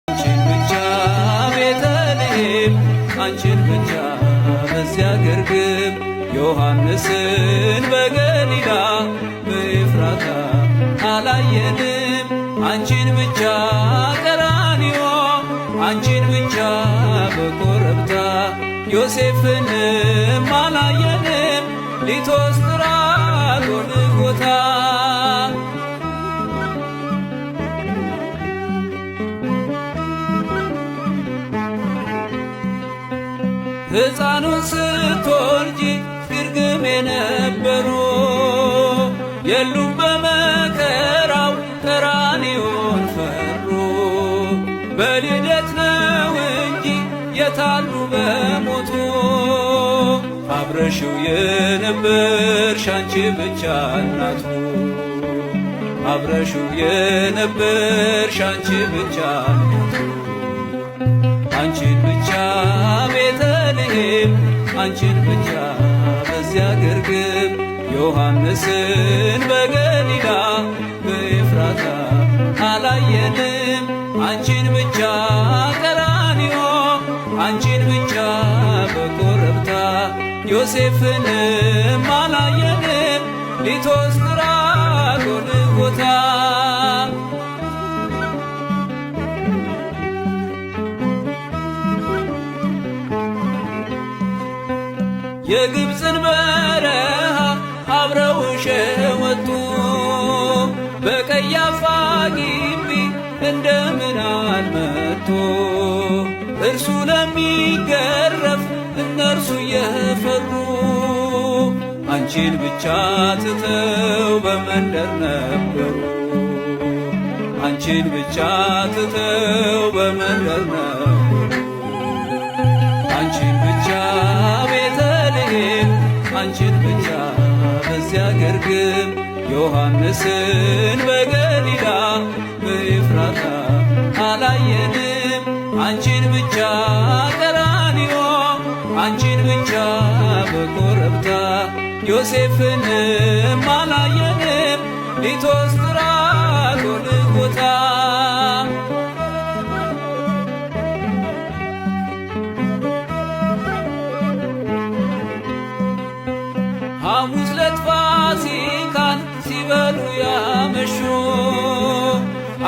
አንቺን ብቻ ቤተልሔም አንቺን ብቻ በዚያ ግርግም ዮሐንስን በገሊላ በኤፍራታ አላየንም። አንቺን ብቻ ቀራንዮ አንቺን ብቻ በኮረብታ ዮሴፍንም አላየንም። ሊቶስጥራ ጎልጎታ ሕፃኑን ስትወልጂ ግርግም የነበሩ የሉም በመከራው ቀራንዮን ፈሩ። በልደት ነው እንጂ የታሉ በሞቱ አብረሽው የነበርሽ አንቺ ብቻ እናቱ አብረሽው የነበርሽ አንቺ ብቻ እናቱ አንቺን ብቻ ቤተልሔም አንቺን ብቻ በዚያ ግርግም ዮሐንስን በገሊላ በኤፍራታ አላየንም። አንቺን ብቻ ቀራንዮ አንቺን ብቻ በኮረብታ ዮሴፍንም አላየንም። ሊቶስጥራ ጎልጎታ የግብፅን በረሃ አብረው ሸወጡ በቀያፋ ግቢ እንደምን አልመጡ። እርሱ ለሚገረፍ እነርሱ እየፈሩ አንቺን ብቻ ትተው በመንደር ነበሩ አንቺን ብቻ ትተው በመንደር ነበሩ። አንቺን ብቻ ቤተልሔም አንቺን ብቻ በዚያ ግርግም ዮሐንስን በገሊላ በኤፍራታ አላየንም። አንቺን ብቻ ቀራንዮ አንቺን ብቻ በኮረብታ ዮሴፍንም አላየንም። ሊቶስጥራ ጎልጎታ ሐሙስ ዕለት ፋሲካን ሲበሉ ያመሹ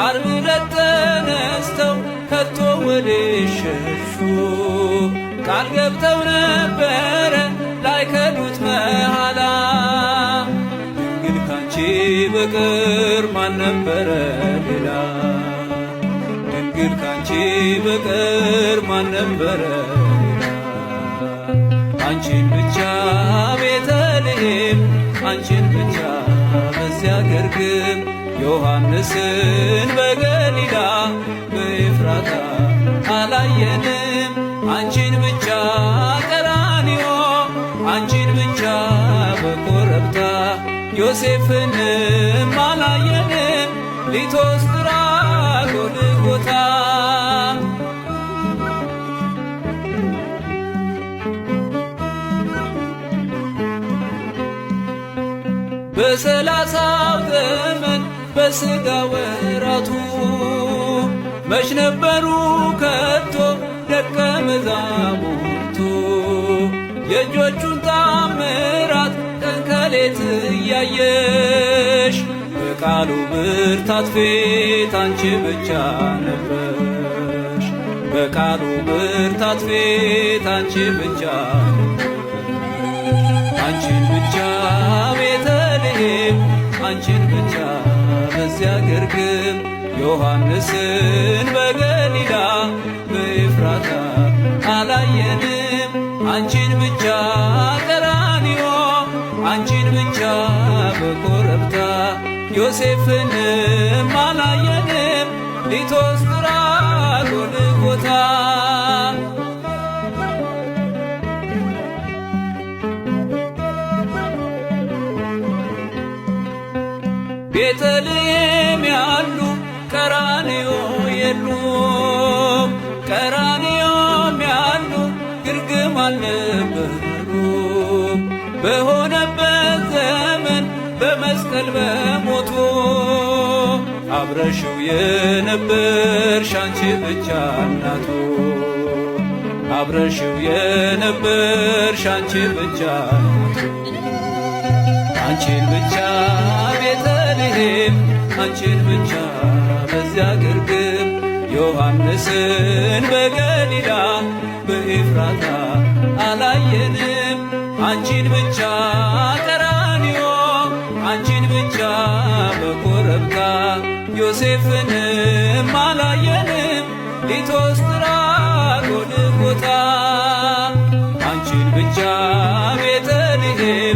ዓርብ ዕለት ተነስተው ከቶ ወዴት ሸሹ? ቃል ገብተው ነበረ ላይከዱት መሐላ ድንግል ካንቺ በቀር ማን ነበረ ሌላ? ድንግል ካንቺ በቀር ማን ነበረ ሌላ? አንቺን ብቻ ቤተልሔም አንቺን ብቻ በዚያ ግርግም ዮሐንስን በገሊላ በኤፍራታ አላየንም። አንቺን ብቻ ቀራንዮ አንቺን ብቻ በኮረብታ ዮሴፍንም አላየንም። ሊቶስጥራ ጎልጎታ በሰላሳው ዘመን በሥጋ ወራቱ መች ነበሩ ከቶ ደቀ መዛሙርቱ? የእጆቹን ታምራት ቀን ከሌት እያየሽ በቃሉ ብርታት ፊት አንቺ ብቻ ነበርሽ። በቃሉ ብርታት ፊት አንቺ ብቻ አንቺን ብቻ ቤተልሔም አንቺን ብቻ በዚያ ግርግም ዮሐንስን በገሊላ በኤፍራታ አላየንም። አንቺን ብቻ ቀራንዮ አንቺን ብቻ በኮረብታ ዮሴፍንም አላየንም። ሊቶስጥራ ጎልጎታ ቤተልሔም ያሉ ቀራንዮ የሉም። ቀራንዮም ያሉ ግርግም አልነበሩም። በሆነበት ዘመን በመስቀል በሞቱ አብረሽው የነበርሽ አንቺ ብቻ እናቱ አብረሽው የነበርሽ አንቺ ብቻ አንቺን ብቻ ቤተልሔም አንቺን ብቻ በዚያ ግርግም ዮሐንስን በገሊላ በኤፍራታ አላየንም አንቺን ብቻ ቀራንዮ አንቺን ብቻ በኮረብታ ዮሴፍንም አላየንም ሊቶስጥራ ጎልጎታ አንቺን ብቻ ቤተልሔም